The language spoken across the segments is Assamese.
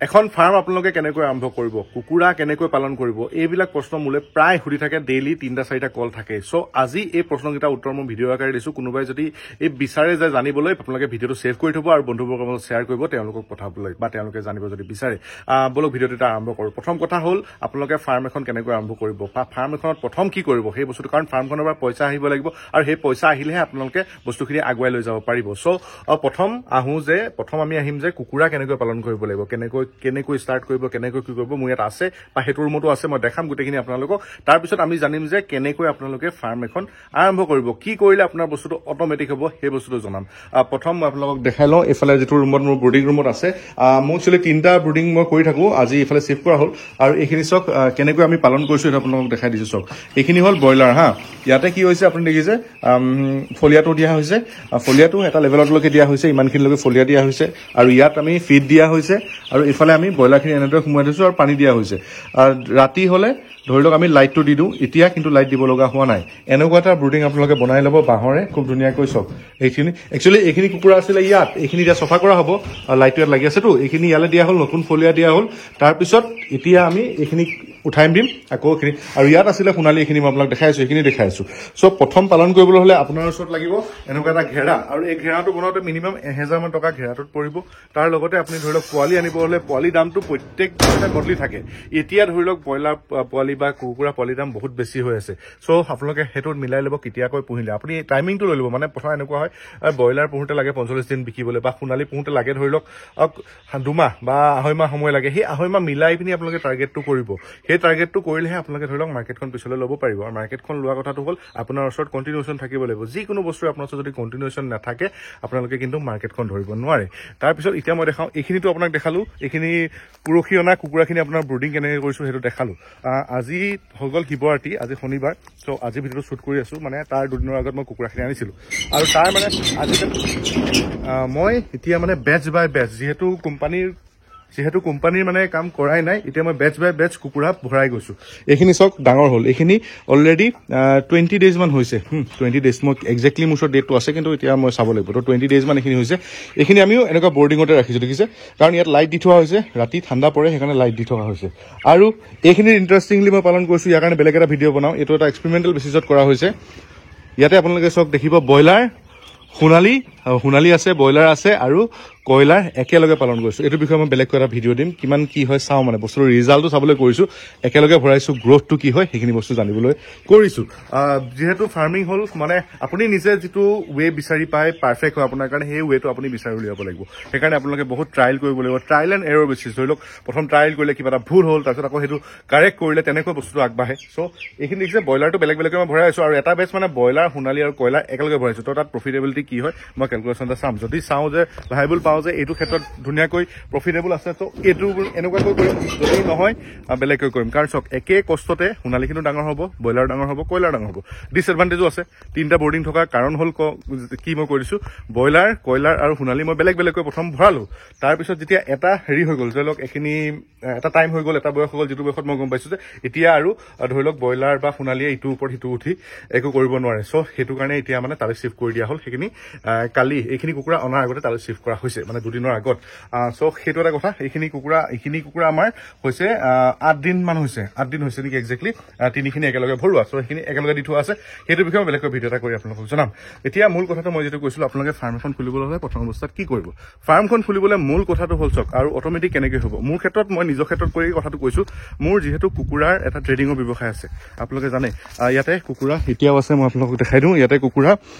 এখন ফাৰ্ম আপোনালোকে কেনেকৈ আৰম্ভ কৰিব, কুকুৰা কেনেকৈ পালন কৰিব, এইবিলাক প্ৰশ্ন মোলে প্ৰায় সুধি থাকে, ডেইলি 3-4টা কল থাকে। সো আজি এই প্ৰশ্নকেইটা উত্তৰ মই ভিডিঅ' আকাৰে দিছো। কোনোবাই যদি এই বিচাৰে যে জানিবলৈ, আপোনালোকে ভিডিঅ'টো ছেভ কৰি থব আৰু বন্ধুবৰ্গৰ মাজত শ্বেয়াৰ কৰিব, তেওঁলোকক পঠাবলৈ বা তেওঁলোকে জানিব যদি বিচাৰে। বলক ভিডিঅ'টো এটা আৰম্ভ কৰোঁ। প্ৰথম কথা হ'ল আপোনালোকে ফাৰ্ম এখন কেনেকৈ আৰম্ভ কৰিব বা ফাৰ্ম এখনত প্ৰথম কি কৰিব সেই বস্তুটো, কাৰণ ফাৰ্মখনৰ পৰা পইচা আহিব লাগিব আৰু সেই পইচা আহিলেহে আপোনালোকে বস্তুখিনি আগুৱাই লৈ যাব পাৰিব। সো প্ৰথম আমি আহিম যে কুকুৰা কেনেকৈ পালন কৰিব লাগিব, কেনেকৈ ষ্টাৰ্ট কৰিব, কেনেকৈ কি কৰিব। মোৰ ইয়াত আছে বা সেইটো ৰুমতো আছে, মই দেখাম গোটেইখিনি আপোনালোকক। তাৰপিছত আমি জানিম যে কেনেকৈ আপোনালোকে ফাৰ্ম এখন আৰম্ভ কৰিব, কি কৰিলে আপোনাৰ বস্তুটো অট'মেটিক হ'ব সেই বস্তুটো জনাম। প্ৰথম মই আপোনালোকক দেখাই লওঁ। এইফালে যিটো ৰুমত মোৰ ব্ৰুডিং ৰুমত আছে, মোৰ একচুৱেলি 3টা ব্ৰুডিং মই কৰি থাকোঁ। আজি এইফালে চিফ্ট কৰা হ'ল আৰু এইখিনি চাওক কেনেকৈ আমি পালন কৰিছোঁ সেইটো আপোনালোকক দেখাই দিছোঁ। চাওক এইখিনি হ'ল ব্ৰইলাৰ। ইয়াতে কি হৈছে আপুনি দেখিছে, ফলিয়াটো দিয়া হৈছে। ফলিয়াটো এটা লেভেললৈকে দিয়া হৈছে, ইমানখিনিলৈকে ফলিয়া দিয়া হৈছে আৰু ইয়াত আমি ফিড দিয়া হৈছে আৰু ইফালে আমি ব্ৰইলাৰখিনি এনেদৰে সোমোৱাই থৈছোঁ আৰু পানী দিয়া হৈছে। ৰাতি হ'লে ধৰি লওক আমি লাইটটো দি দিওঁ, এতিয়া কিন্তু লাইট দিব লগা হোৱা নাই। এনেকুৱা এটা ব্ৰুডিং আপোনালোকে বনাই ল'ব বাঁহৰে, খুব ধুনীয়াকৈ। চাওক এইখিনি একচুৱেলি এইখিনি কুকুৰা আছিলে ইয়াত, এইখিনি এতিয়া চফা কৰা হ'ব। লাইটটো ইয়াত লাগি আছেতো, এইখিনি ইয়ালৈ দিয়া হ'ল, নতুন ফলিয়া দিয়া হ'ল। তাৰপিছত এতিয়া আমি এইখিনি উঠাই দিম আকৌ এইখিনি, আৰু ইয়াত আছিলে সোণালী, এইখিনি মই আপোনাক দেখাইছোঁ, এইখিনি দেখাইছোঁ। চ' প্ৰথম পালন কৰিবলৈ হ'লে আপোনাৰ ওচৰত লাগিব এনেকুৱা এটা ঘেৰা, আৰু এই ঘেৰাটো বনাওঁতে মিনিমাম 1000 মান টকা ঘেৰাটোত পৰিব। তাৰ লগতে আপুনি ধৰি লওক পোৱালি আনিব হ'লে পোৱালি দামটো প্ৰত্যেক বদলি থাকে। এতিয়া ধৰি লওক ব্ৰইলাৰ পোৱালি বা কুকুৰা পোৱালিৰ দাম বহুত বেছি হৈ আছে। চ' আপোনালোকে সেইটোত মিলাই ল'ব কেতিয়াকৈ পুহিলে। আপুনি টাইমিংটো লৈ ল'ব, মানে প্ৰথম এনেকুৱা হয় ব্ৰইলাৰ পুহোঁতে লাগে 45 দিন বিকিবলৈ, বা সোণালী পুহোঁতে লাগে ধৰি লওক 2 মাহ বা 2.5 মাহ সময় লাগে। সেই 2.5 মাহ মিলাই পিনি আপোনালোকে টাৰ্গেটটো কৰিব। সেই টাৰ্গেটটো কৰিলেহে আপোনালোকে ধৰি লওক মাৰ্কেটখন পিছলৈ ল'ব পাৰিব। আৰু মাৰ্কেটখন লোৱা কথাটো হ'ল আপোনাৰ ওচৰত কণ্টিনিউশ্যন থাকিব লাগিব। যিকোনো বস্তুৱে আপোনাৰ ওচৰত যদি কণ্টিনিউশ্যন নাথাকে আপোনালোকে কিন্তু মাৰ্কেটখন ধৰিব নোৱাৰে। তাৰপিছত এতিয়া মই দেখাওঁ, এইখিনিতো আপোনাক দেখালোঁ, এইখিনি পৰহি অনা কুকুৰাখিনি আপোনাৰ ব্ৰুডিং কেনেকৈ কৰিছোঁ সেইটো দেখালোঁ। আজি হৈ গ'ল শিৱৰাত্ৰি, আজি শনিবাৰ। চ' আজি ভিডিঅ'টো শ্বুট কৰি আছোঁ, মানে তাৰ 2 দিনৰ আগত মই কুকুৰাখিনি আনিছিলোঁ। আৰু তাৰ মানে আজিকালি মই এতিয়া মানে বেচ বাই বেচ, যিহেতু কোম্পানীৰ মানে কাম কৰাই নাই, এতিয়া মই বেচ বাই বেচ কুকুৰা ভৰাই গৈছোঁ। এইখিনি চাওক ডাঙৰ হ'ল, এইখিনি অলৰেডি 20 ডেজ মান হৈছে। 20 ডেজ, মই একজেক্টলি মোৰ ওচৰত ডেটটো আছে কিন্তু এতিয়া মই চাব লাগিব। তো 20 ডেজ মান এইখিনি হৈছে। এইখিনি আমিও এনেকুৱা বৰ্ডিঙতে ৰাখিছোঁ, দেখিছে, কাৰণ ইয়াত লাইট দি থোৱা হৈছে, ৰাতি ঠাণ্ডা পৰে সেইকাৰণে লাইট দি থকা হৈছে। আৰু এইখিনিৰ ইণ্টাৰেষ্টিংলি মই পালন কৰিছোঁ, ইয়াৰ কাৰণে বেলেগ এটা ভিডিঅ' বনাওঁ। এইটো এটা এক্সপেৰিমেণ্টেল বেচিছত কৰা হৈছে। ইয়াতে আপোনালোকে চাওক দেখিব ব্ৰইলাৰ, সোণালী আছে, ব্ৰইলাৰ আছে আৰু কয়লাৰ একেলগে পালন কৰিছোঁ। এইটো বিষয়ে মই বেলেগকৈ এটা ভিডিঅ' দিম, কিমান কি হয় চাওঁ, মানে বস্তুৰ ৰিজাল্টটো চাবলৈ কৰিছোঁ। একেলগে ভৰাইছোঁ, গ্ৰ'থটো কি হয় সেইখিনি বস্তু জানিবলৈ কৰিছোঁ। যিহেতু ফাৰ্মিং হ'ল মানে আপুনি নিজে যিটো ৱে বিচাৰি পায় পাৰফেক্ট হয় আপোনাৰ কাৰণে, সেই ৱেটো আপুনি বিচাৰি উলিয়াব লাগিব। সেইকাৰণে আপোনালোকে বহুত ট্ৰায়েল কৰিব লাগিব, ট্ৰায়েল এণ্ড এৰৰ বেচিছ। ধৰি লওক প্ৰথম ট্ৰায়েল কৰিলে কিবা এটা ভুল হ'ল, তাৰপিছত আকৌ সেইটো কাৰেক্ট কৰিলে, তেনেকৈ বস্তুটো আগবাঢ়ে। চ' এইখিনি দেখিছে ব্ৰইলাৰটো বেলেগ বেলেগকৈ মই ভৰাই আছোঁ, আৰু এটা বেচ মানে ব্ৰইলাৰ, সোণালী আৰু কয়লাৰ একেলগে ভৰাইছোঁ। তো তাত প্ৰফিটেবিলিটি কি হয় মই কেলকুলেশ্যনটা চাম। যদি চাওঁ যে ভাইবল পাওঁ যে এইটো ক্ষেত্ৰত ধুনীয়াকৈ প্ৰফিটেবল আছে, তো এইটো এনেকুৱাকৈ কৰিম। যদি নহয় বেলেগকৈ কৰিম, কাৰণ চাওক একে কষ্টতে সোণালীখিনিও ডাঙৰ হ'ব, ব্ৰইলাৰ ডাঙৰ হ'ব, কয়লাৰ ডাঙৰ হ'ব। ডিছএডভান্টেজো আছে। 3টা বৰ্ডিং থকা কাৰণ হ'ল কি মই কৰিছোঁ, ব্ৰইলাৰ, কয়লাৰ আৰু সোণালী মই বেলেগ বেলেগকৈ প্ৰথম ভৰালোঁ। তাৰপিছত যেতিয়া এটা হেৰি হৈ গ'ল, ধৰি লওক এইখিনি এটা টাইম হৈ গ'ল, এটা বয়স হৈ গ'ল, যিটো বয়সত মই গম পাইছোঁ যে এতিয়া আৰু ধৰি লওক ব্ৰইলাৰ বা সোণালীয়ে ইটোৰ ওপৰত সিটো উঠি একো কৰিব নোৱাৰে। চ' সেইটো কাৰণে এতিয়া মানে তালৈ চিফ্ট কৰি দিয়া হ'ল। সেইখিনি কালি এইখিনি কুকুৰা অনাৰ আগতে তালৈ চিফ্ট কৰা হৈছে, মানে 2 দিনৰ আগত। চ' সেইটো এটা কথা। এইখিনি কুকুৰা আমাৰ হৈছে 8 দিন মান হৈছে, 8 দিন হৈছে নেকি একজেক্টলি। 3খিনি একেলগে ভৰোৱা, চ' সেইখিনি একেলগে দি থোৱা আছে। সেইটো বিষয়ে মই বেলেগকৈ ভিডিঅ' এটা কৰি আপোনালোকক জনাম। এতিয়া মূল কথাটো মই যিটো কৈছিলোঁ, আপোনালোকে ফাৰ্ম এখন খুলিবলৈ হ'লে প্ৰথম অৱস্থাত কি কৰিব। ফাৰ্মখন খুলিবলৈ মূল কথাটো হ'ল চাওক, আৰু অট'মেটিক কেনেকৈ হ'ব। মোৰ ক্ষেত্ৰত মই নিজৰ ক্ষেত্ৰত কৰি কথাটো কৈছোঁ। মোৰ যিহেতু কুকুৰাৰ এটা ট্ৰেডিঙৰ ব্যৱসায় আছে, আপোনালোকে জানে। ইয়াতে কুকুৰা এতিয়াও আছে, মই আপোনালোকক দেখাই দিওঁ। ইয়াতে কুকুৰা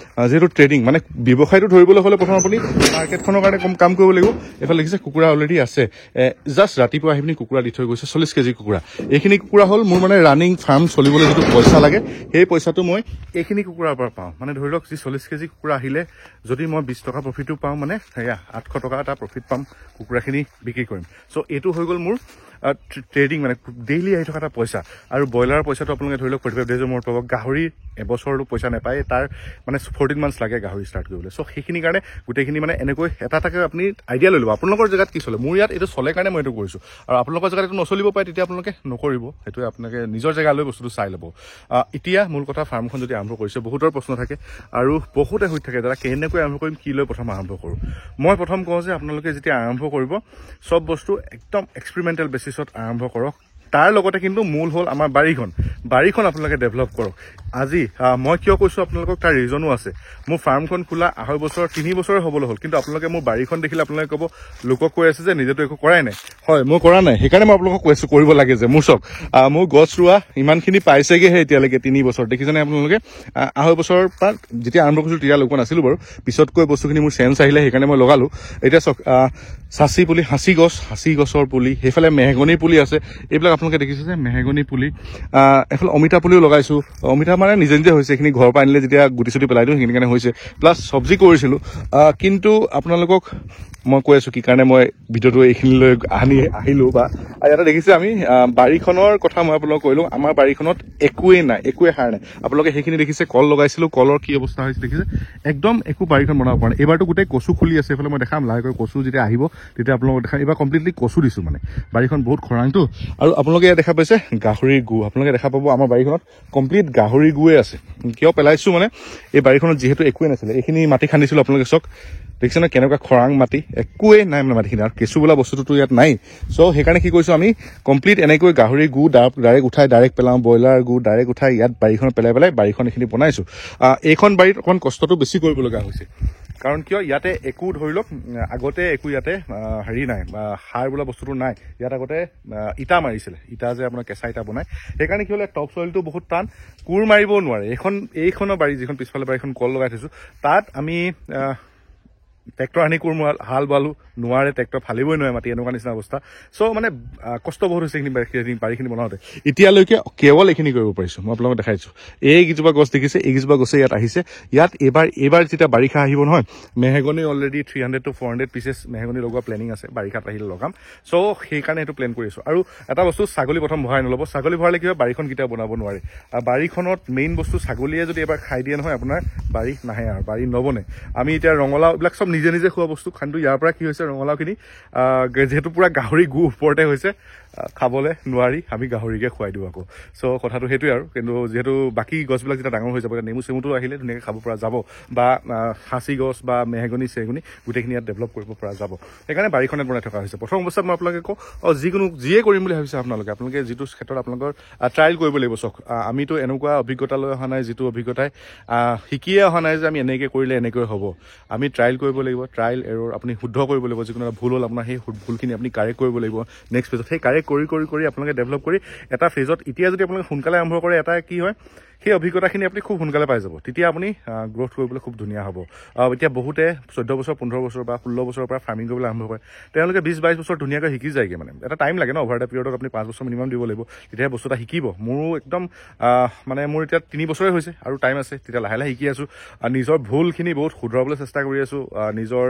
যিহেতু ট্ৰেডিং, মানে ব্যৱসায়টো ধৰিবলৈ হ'লে প্ৰথম আপুনি মাৰ্কেটখনৰ কাৰণে কাম কৰিব লাগিব। এইফালে দেখিছে কুকুৰা অলৰেডি আছে, জাষ্ট ৰাতিপুৱা আহি পিনি কুকুৰা দি থৈ গৈছে, 40 কেজি কুকুৰা। এইখিনি কুকুৰা হ'ল মোৰ মানে ৰানিং ফাৰ্ম চলিবলৈ যিটো পইচা লাগে, সেই পইচাটো মই এইখিনি কুকুৰাৰ পৰা পাওঁ। মানে ধৰি লওক যি 40 কেজি কুকুৰা আহিলে যদি মই 20 টকা প্ৰফিটো পাওঁ, মানে সেয়া 800 টকা এটা প্ৰফিট পাম কুকুৰাখিনি বিক্ৰী কৰিম। চ' এইটো হৈ গ'ল মোৰ ট্ৰেডিং মানে ডেইলি আহি থকা এটা পইচা আৰু ব্ৰইলাৰৰ পইচাটো আপোনালোকে ধৰি লওক 45 ডেজৰ মূৰত পাব গাহৰি এবছৰটো পইচা নাপায় তাৰ মানে 14 মান্থছ লাগে গাহৰি ষ্টাৰ্ট কৰিবলৈ চ' সেইখিনি কাৰণে গোটেইখিনি মানে এনেকৈ এটা এটাকৈ আপুনি আইডিয়া লৈ ল'ব আপোনালোকৰ জেগাত কি চলে মোৰ ইয়াত এইটো চলে কাৰণে মই এইটো কৰিছোঁ আৰু আপোনালোকৰ জেগাত এইটো নচলিব পাৰে তেতিয়া আপোনালোকে নকৰিব সেইটোৱে আপোনালোকে নিজৰ জেগালৈ বস্তুটো চাই ল'ব এতিয়া মূল কথা ফাৰ্মখন যদি আৰম্ভ কৰিছে বহুতৰ প্ৰশ্ন থাকে আৰু বহুতে হৈ থাকে দাদা কেনেকৈ আৰম্ভ কৰিম কি লৈ প্ৰথম আৰম্ভ কৰোঁ মই প্ৰথম কওঁ যে আপোনালোকে যেতিয়া আৰম্ভ কৰিব চব বস্তু একদম এক্সপেৰিমেণ্টেল বেচিছত আৰম্ভ কৰক তাৰ লগতে কিন্তু মূল হ'ল আমাৰ বাৰীখন আপোনালোকে ডেভেলপ কৰক আজি মই কিয় কৈছোঁ আপোনালোকক তাৰ ৰিজনো আছে মোৰ ফাৰ্মখন খোলা 2.5 বছৰ 3 বছৰে হ'বলৈ হ'ল কিন্তু আপোনালোকে মোৰ বাৰীখন দেখিলে আপোনালোকে ক'ব লোকক কৈ আছে যে নিজেতো একো কৰাই নাই হয় মই কৰা নাই সেইকাৰণে মই আপোনালোকক কৈছোঁ কৰিব লাগে যে মোৰ চক মোৰ গছ ৰোৱা ইমানখিনি পাইছেগৈহে এতিয়ালৈকে 3 বছৰ দেখিছেনে আপোনালোকে 2.5 বছৰৰ পৰা যেতিয়া আৰম্ভ কৰিছিলোঁ তেতিয়া লগোৱা নাছিলোঁ বাৰু পিছতকৈ বস্তুখিনি মোৰ চেঞ্জ আহিলে সেইকাৰণে মই লগালোঁ এতিয়া চক চাচি পুলি হাঁচি গছৰ পুলি সেইফালে মেহগনিৰ পুলি আছে এইবিলাক আপোনালোকে দেখিছে যে মেহগনি পুলি এইফালে অমিতা পুলিও লগাইছোঁ অমিতা মানে নিজে হৈছে এইখিনি ঘৰৰ পৰা আনিলে যেতিয়া গুটি চুটি পেলাই দিওঁ সেইখিনি কাৰণে হৈছে প্লাছ চব্জি কৰিছিলোঁ কিন্তু আপোনালোকক মই কৈ আছোঁ কি কাৰণে মই ভিডিঅ'টো এইখিনিলৈ আহিলোঁ বা ইয়াতে দেখিছে আমি বাৰীখনৰ কথা মই আপোনালোকক কৈলোঁ আমাৰ বাৰীখনত একোৱে সাৰ নাই আপোনালোকে সেইখিনি দেখিছে কল লগাইছিলোঁ কলৰ কি অৱস্থা হৈছে দেখিছে একদম একো বাৰীখন বনাব পৰা নাই এইবাৰতো গোটেই কচু খুলি আছে এইফালে মই দেখাম লাহেকৈ কচু যেতিয়া আহিব তেতিয়া আপোনালোকক দেখাম এইবাৰ কমপ্লিটলি কচু দিছোঁ মানে বাৰীখন বহুত খৰাংটো আৰু আপোনালোকে ইয়াত দেখা পাইছে গাহৰিৰ গু আপোনালোকে দেখা পাব আমাৰ বাৰীখনত কমপ্লিট গাহৰি গুৱে আছে কিয় পেলাইছোঁ মানে এই বাৰীখনত যিহেতু একোৱে নাছিলে এইখিনি মাটি খান্দিছিলোঁ আপোনালোকে চাওক দেখিছে ন কেনেকুৱা খৰাং মাটি একোৱে নাই মানে মাটিখিনি আৰু কেঁচু বোলা বস্তুটোতো ইয়াত নাই চ' সেইকাৰণে কি কৰিছোঁ আমি কমপ্লিট এনেকৈ গাহৰি গু ডাইৰেক্ট উঠাই ডাইৰেক্ট পেলাওঁ ব্ৰইলাৰ গু ডাইৰেক্ট উঠাই ইয়াত বাৰীখনত পেলাই বাৰীখন এইখিনি বনাইছোঁ এইখন বাৰীত অকণমান কষ্টটো বেছি কৰিব লগা হৈছে কাৰণ কিয় ইয়াতে একো ধৰি লওক আগতে একো ইয়াতে হেৰি নাই সাৰ বোলা বস্তুটো নাই ইয়াত আগতে ইটা মাৰিছিলে ইটা যে আপোনাৰ কেঁচা ইটা বনায় সেইকাৰণে কি হ'লে টপ চইলটো বহুত টান কোৰ মাৰিবও নোৱাৰে এইখনৰ বাৰী যিখন পিছফালে বাৰীখন কল লগাই থৈছোঁ তাত আমি ট্ৰেক্টৰ আনি কোৰ হাল বালো নোৱাৰে ট্ৰেক্টৰ ফালিবই নোৱাৰে মাটি এনেকুৱা নিচিনা অৱস্থা চ' মানে কষ্ট বহুত হৈছে এইখিনি বাৰীখিনি বনাওঁতে এতিয়ালৈকে কেৱল এইখিনি কৰিব পাৰিছোঁ মই আপোনালোকক দেখাইছোঁ এইকেইজোপা গছ দেখিছে এইকেইজোপা গছে ইয়াত আহিছে ইয়াত এইবাৰ যেতিয়া বাৰিষা আহিব নহয় mahogany already 300 to 400 pieces mahogany লগোৱা প্লেনিং আছে বাৰিষাত আহিলে লগাম চ' সেইকাৰণে সেইটো প্লেন কৰি আছোঁ আৰু এটা বস্তু ছাগলী প্ৰথম ভৰাই নল'ব ছাগলী ভৰালে কি হয় বাৰীখন কেতিয়াও বনাব নোৱাৰে আৰু বাৰীখনত মেইন বস্তু ছাগলীয়ে যদি এবাৰ খাই দিয়ে নহয় আপোনাৰ বাৰী নাহে আৰু বাৰী নবনে আমি এতিয়া ৰঙালাও এইবিলাক চব নিজে খোৱা বস্তু কিন্তু ইয়াৰ পৰা কি হৈছে ৰঙালাওখিনি যিহেতু পুৰা গাহৰি গু ওপৰতে হৈছে খাবলৈ নোৱাৰি আমি গাহৰিকে খুৱাই দিওঁ আকৌ চ' কথাটো সেইটোৱে আৰু কিন্তু যিহেতু বাকী গছবিলাক যেতিয়া ডাঙৰ হৈ যাব নেমু চেমুটো আহিলে ধুনীয়াকৈ খাব পৰা যাব বা সাঁচি গছ বা মেহগনি চেগুনি গোটেইখিনি ইয়াত ডেভেলপ কৰিব পৰা যাব সেইকাৰণে বাৰীখনে বনাই থকা হৈছে প্ৰথম অৱস্থাত মই আপোনালোকে কওঁ যিয়ে কৰিম বুলি ভাবিছে আপোনালোকে যিটো ক্ষেত্ৰত আপোনালোকৰ ট্ৰায়েল কৰিব লাগিব চাওক আমিতো এনেকুৱা অভিজ্ঞতা লৈ অহা নাই যিটো অভিজ্ঞতাই শিকিয়ে অহা নাই যে আমি এনেকৈ কৰিলে এনেকৈ হ'ব আমি ট্ৰায়েল কৰিব লাগিব ট্ৰায়েল এৰৰ আপুনি শুদ্ধ কৰিব লাগিব যিকোনো এটা ভুল হ'ল আপোনাৰ সেই ভুলখিনি আপুনি কাৰেক্ট কৰিব লাগিব নেক্সট ফেজত সেই কাৰেক্ট কৰি আপোনালোকে ডেভেলপ কৰি এটা ফেজত এতিয়া যদি আপোনালোকে সোনকালে আৰম্ভ কৰে এটা কি হয় সেই অভিজ্ঞতাখিনি আপুনি খুব সোনকালে পাই যাব তেতিয়া আপুনি গ্ৰ'থ কৰিবলৈ খুব ধুনীয়া হ'ব এতিয়া বহুতে 14 বছৰ 15 বছৰ বা 16 বছৰৰ পৰা ফাৰ্মিং কৰিবলৈ আৰম্ভ কৰে তেওঁলোকে 20-22 বছৰ ধুনীয়াকৈ শিকি যায়গৈ মানে এটা টাইম লাগে ন অভাৰ দ্য পিৰিয়ডত আপুনি 5 বছৰ মিনিমাম দিব লাগিব তেতিয়া বস্তু এটা শিকিব মোৰো একদম মানে মোৰ এতিয়া 3 বছৰে হৈছে আৰু টাইম আছে তেতিয়া লাহে লাহে শিকি আছোঁ নিজৰ ভুলখিনি বহুত শুধৰাবলৈ চেষ্টা কৰি আছোঁ নিজৰ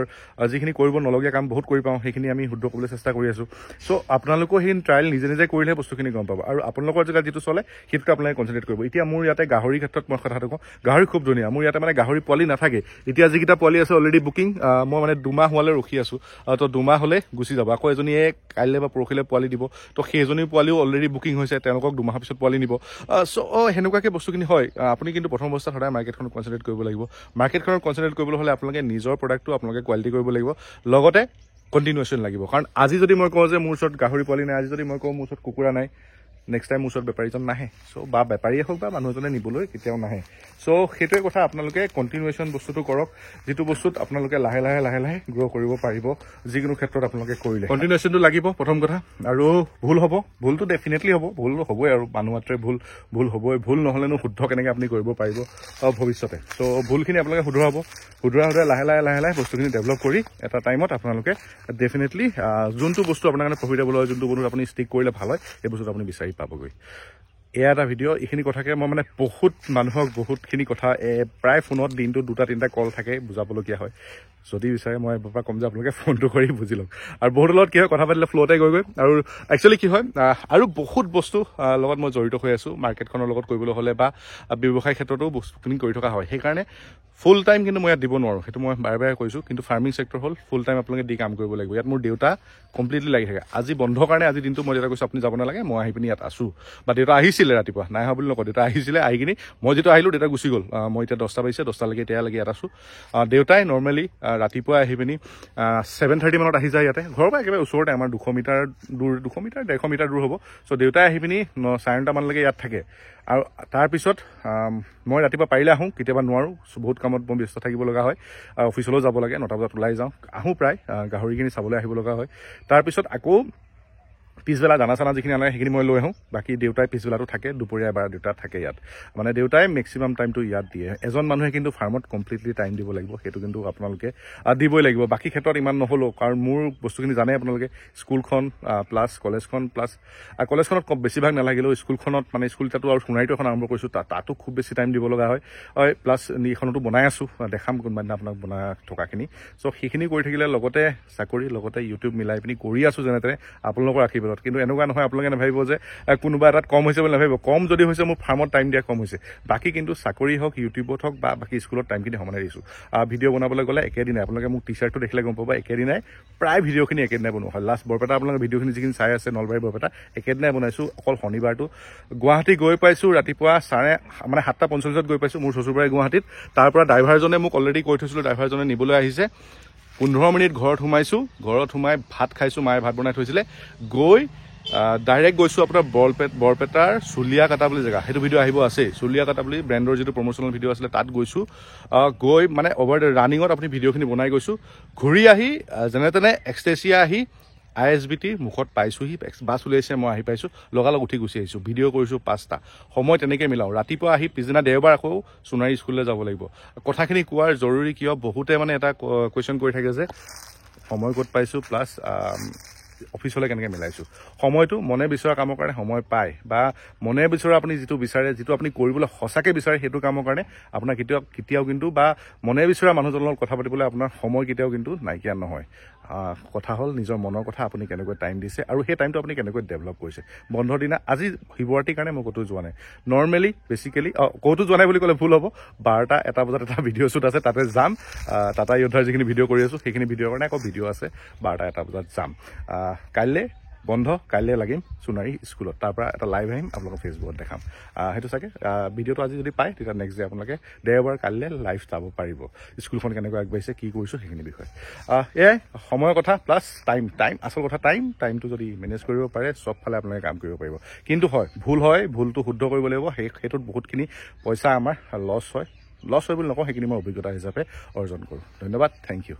যিখিনি কৰিব নলগীয়া কাম বহুত কৰি পাওঁ সেইখিনি আমি শুদ্ধ কৰিবলৈ চেষ্টা কৰি আছোঁ চ' আপোনালোকেও সেই ট্ৰায়েল নিজে কৰিলেহে বস্তুখিনি গম পাব আৰু আপোনালোকৰ জেগাত যিটো চলে সেইটোকে আপোনালোকে কনচেনট্ৰেট কৰিব এতিয়া মোৰ ইয়াতে গাহৰিৰ ক্ষেত্ৰত মই কথাটো কওঁ গাহৰি খুব ধুনীয়া মোৰ ইয়াতে মানে গাহৰি পোৱালি নাথাকে এতিয়া যিকেইটা পোৱালি আছে অলৰেডি বুকিং মই মানে 2 মাহ হোৱালৈ ৰখি আছোঁ তো 2 মাহ হ'লে গুচি যাব আকৌ এজনীয়ে কাইলৈ বা পৰহিলৈ পোৱালি দিব তো সেইজনী পোৱালিও অলৰেডি বুকিং হৈছে তেওঁলোকক 2 মাহৰ পিছত পোৱালি নিব চ' সেনেকুৱাকৈ বস্তুখিনি হয় আপুনি কিন্তু প্ৰথম অৱস্থাত সদায় মাৰ্কেটখনত কনচেনট্ৰেট কৰিব লাগিব মাৰ্কেটখনত কনচেনট্ৰেট কৰিবলৈ হ'লে আপোনালোকে নিজৰ প্ৰডাক্টটো আপোনালোকে কোৱালিটি কৰিব লাগিব লগতে কণ্টিনিউৱেশ্যন লাগিব কাৰণ আজি যদি মই কওঁ যে মোৰ ওচৰত গাহৰি পোৱালি নাই আজি যদি মই কওঁ মোৰ ওচৰত কুকুৰা নাই নেক্সট টাইম মোৰ ওচৰত বেপাৰীজন নাহে চ' বা বেপাৰীয়ে হওক বা মানুহ এজনে নিবলৈ কেতিয়াও নাহে চ' সেইটোৱে কথা আপোনালোকে কণ্টিনিউৱেশ্যন বস্তুটো কৰক যিটো বস্তুত আপোনালোকে লাহে লাহে গ্ৰ' কৰিব পাৰিব যিকোনো ক্ষেত্ৰত আপোনালোকে কৰিলে কণ্টিনিউৱেশ্যনটো লাগিব প্ৰথম কথা আৰু ভুল হ'ব ভুলটো ডেফিনেটলি হ'ব ভুল হ'বই আৰু মানুহ মাত্ৰে ভুল হ'বই ভুল নহ'লেনো শুদ্ধ কেনেকৈ আপুনি কৰিব পাৰিব ভৱিষ্যতে চ' ভুলখিনি আপোনালোকে শুধৰাব শুধৰাই লাহে লাহে বস্তুখিনি ডেভেলপ কৰি এটা টাইমত আপোনালোকে ডেফিনেটলি যোনটো বস্তু আপোনাৰ কাৰণে প্ৰফিটেবল হয় যোনটো বস্তু আপুনি ষ্টিক কৰিলে ভাল হয় সেই বস্তুটো আপুনি বিচাৰি পাবগৈ এয়া এটা ভিডিঅ' এইখিনি কথাকে মই মানে বহুতখিনি কথা প্ৰায় ফোনত দিনটো 2-3টা কল থাকে বুজাবলগীয়া হয় যদি বিচাৰে মই এবাৰ পৰা ক'ম যে আপোনালোকে ফোনটো কৰি বুজি লওক আৰু বহুতৰ লগত কি হয় কথা পাতিলে ফ্ল'তে গৈ আৰু একচুৱেলি কি হয় আৰু বহুত বস্তু লগত মই জড়িত হৈ আছোঁ মাৰ্কেটখনৰ লগত কৰিবলৈ হ'লে বা ব্যৱসায় ক্ষেত্ৰতো বস্তুখিনি কৰি থকা হয় সেইকাৰণে ফুল টাইম কিন্তু মই ইয়াত দিব নোৱাৰোঁ সেইটো মই বাৰে বাৰে কৈছোঁ কিন্তু ফাৰ্মিং চেক্টৰ হ'ল ফুল টাইম আপোনালোকে দি কাম কৰিব লাগিব ইয়াত মোৰ দেউতা কমপ্লিটলি লাগি থাকে আজি বন্ধৰ কাৰণে আজি দিনটো মই দেউতা কৈছোঁ আপুনি যাব নালাগে মই আহি পিনি ইয়াত আছোঁ বা দেউতা আহিছিলে ৰাতিপুৱা নাই অহা বুলি নকওঁ দেউতা আহিছিলে আহি কিনি মই যেতিয়া আহিলোঁ দেউতা গুচি গ'ল মই এতিয়া 10টা বাজিছে 10টালৈকে এতিয়ালৈকে ইয়াত আছোঁ দেউতাই নৰ্মেলি ৰাতিপুৱা আহি পিনি 7:30 মানত আহি যায় ইয়াতে ঘৰৰ পৰা একেবাৰে ওচৰতে আমাৰ 200 মিটাৰ দূৰ 150 মিটাৰ দূৰ হ'ব চ' দেউতাই আহি পিনি 9:30 মানলৈকে ইয়াত থাকে আৰু তাৰপিছত মই ৰাতিপুৱা পাৰিলে আহোঁ কেতিয়াবা নোৱাৰোঁ বহুত কামত মই ব্যস্ত থাকিব লগা হয় অফিচলৈও যাব লাগে 9টা বজাত ওলাই যাওঁ আহোঁ প্ৰায় গাহৰিখিনি চাবলৈ আহিব লগা হয় তাৰপিছত আকৌ পিছবেলা দানা চানা যিখিনি আনে সেইখিনি মই লৈ আহোঁ বাকী দেউতাই পিছবেলাটো থাকে দুপৰীয়া এবাৰ দেউতা থাকে ইয়াত মানে দেউতাই মেক্সিমাম টাইমটো ইয়াত দিয়ে এজন মানুহে কিন্তু ফাৰ্মত কমপ্লিটলি টাইম দিব লাগিব সেইটো কিন্তু আপোনালোকে দিবই লাগিব বাকী ক্ষেত্ৰত ইমান নহ'লেও কাৰণ মোৰ বস্তুখিনি জানে আপোনালোকে স্কুলখন প্লাছ কলেজখন প্লাছ কলেজখনত বেছিভাগ নালাগিলেও স্কুলখনত মানে স্কুল তাতো আৰু সোণাৰীটো এখন আৰম্ভ কৰিছোঁ তাতো খুব বেছি টাইম দিব লগা হয় প্লাছ এইখনতো বনাই আছোঁ দেখাম কোনোবা দিনা আপোনাক বনাই থকাখিনি চ' সেইখিনি কৰি থাকিলে লগতে চাকৰি লগতে ইউটিউব মিলাই পিনি কৰি আছোঁ যেনে তেনে আপোনালোকৰ আশীৰ্বাদত কিন্তু এনেকুৱা নহয় আপোনালোকে নাভাবিব যে কোনোবা এটাত কম হৈছে বুলি নাভাবিব কম যদি হৈছে মোৰ ফাৰ্মত টাইম দিয়া কম হৈছে বাকী কিন্তু চাকৰি হওক ইউটিউবত হওক বা বাকী স্কুলত টাইমখিনি সমানে দিছোঁ ভিডিঅ' বনাবলৈ গ'লে একেদিনাই আপোনালোকে মোক টি-চাৰ্টটো দেখিলে গম পাব একেদিনাই প্ৰায় ভিডিঅ'খিনি একেদিনাই বনোৱা হয় লাষ্ট বৰপেটা আপোনালোকে ভিডিঅ'খিনি যিখিনি চাই আছে নলবাৰী বৰপেটা একেদিনাই বনাইছোঁ অকল শনিবাৰটো গুৱাহাটী গৈ পাইছোঁ ৰাতিপুৱা 7:45 গৈ পাইছোঁ মোৰ শ্বশুৰবাৰী গুৱাহাটীত তাৰ পৰা ড্ৰাইভাৰজনে মোক অলৰেডি কৈ থৈছিলোঁ ড্ৰাইভাৰজনে নিবলৈ আহিছে 15 মিনিট ঘৰত সোমাইছোঁ ঘৰত সোমাই ভাত খাইছোঁ মায়ে ভাত বনাই থৈছিলে গৈ ডাইৰেক্ট গৈছোঁ আপোনাৰ বৰপেটাৰ চুলীয়া কাটা বুলি জেগা সেইটো ভিডিঅ' আহিব আছে চুলীয়া কাটা বুলি ব্ৰেণ্ডৰ যিটো প্ৰমোচনেল ভিডিঅ' আছিলে তাত গৈছোঁ গৈ মানে অভাৰ দ্য ৰানিঙত আপুনি ভিডিঅ'খিনি বনাই গৈছোঁ ঘূৰি আহি যেনে তেনে এক্সটেচিয়া আহি ISBT মুখত পাইছোঁহি বাছ উলিয়াইছে মই আহি পাইছোঁ লগালগ উঠি গুচি আহিছোঁ ভিডিঅ' কৰিছোঁ 5টা সময় তেনেকৈ মিলাওঁ ৰাতিপুৱা আহি পিছদিনা দেওবাৰ আকৌ সোণাৰী স্কুললৈ যাব লাগিব কথাখিনি কোৱাৰ জৰুৰী কিয় বহুতে মানে এটা কুৱেশ্যন কৰি থাকে যে সময় ক'ত পাইছোঁ প্লাছ অফিচলৈ কেনেকৈ মিলাইছোঁ সময়টো মনে বিচৰা কামৰ কাৰণে সময় পায় বা মনে বিচৰা আপুনি যিটো বিচাৰে যিটো আপুনি কৰিবলৈ সঁচাকৈ বিচাৰে সেইটো কামৰ কাৰণে আপোনাৰ কেতিয়াও কিন্তু বা মনে বিচৰা মানুহজনৰ লগত কথা পাতিবলৈ আপোনাৰ সময় কেতিয়াও কিন্তু নাইকিয়া নহয় কথা হ'ল নিজৰ মনৰ কথা আপুনি কেনেকৈ টাইম দিছে আৰু সেই টাইমটো আপুনি কেনেকৈ ডেভেলপ কৰিছে বন্ধৰ দিনা আজি শিৱৰাত্ৰিৰ কাৰণে মই ক'তো যোৱা নাই নৰ্মেলি বেচিকেলি ক'তো যোৱা নাই বুলি ক'লে ভুল হ'ব 12টা বজাত এটা ভিডিঅ' শ্বুট আছে তাতে যাম টাটা য়োদ্ধাৰ যিখিনি ভিডিঅ' কৰি আছোঁ সেইখিনি ভিডিঅ'ৰ কাৰণে আকৌ ভিডিঅ' আছে 12টা বজাত যাম কাইলৈ বন্ধ কাইলৈ লাগিম সোণাৰী স্কুলত তাৰ পৰা এটা লাইভ আহিম আপোনালোকক ফেচবুকত দেখাম সেইটো চাগে ভিডিঅ'টো আজি যদি পায় তেতিয়া নেক্সট ডে আপোনালোকে দেওবাৰ কাইলৈ লাইভ চাব পাৰিব স্কুলখন কেনেকৈ আগবাঢ়িছে কি কৰিছোঁ সেইখিনি বিষয়ে এয়াই সময়ৰ কথা প্লাছ টাইম আচল কথা টাইমটো যদি মেনেজ কৰিব পাৰে চবফালে আপোনালোকে কাম কৰিব পাৰিব কিন্তু ভুলটো শুদ্ধ কৰিব লাগিব সেইটোত বহুতখিনি পইচা আমাৰ লছ হয় বুলি নকওঁ সেইখিনি মই অভিজ্ঞতা হিচাপে অৰ্জন কৰোঁ ধন্যবাদ থেংক ইউ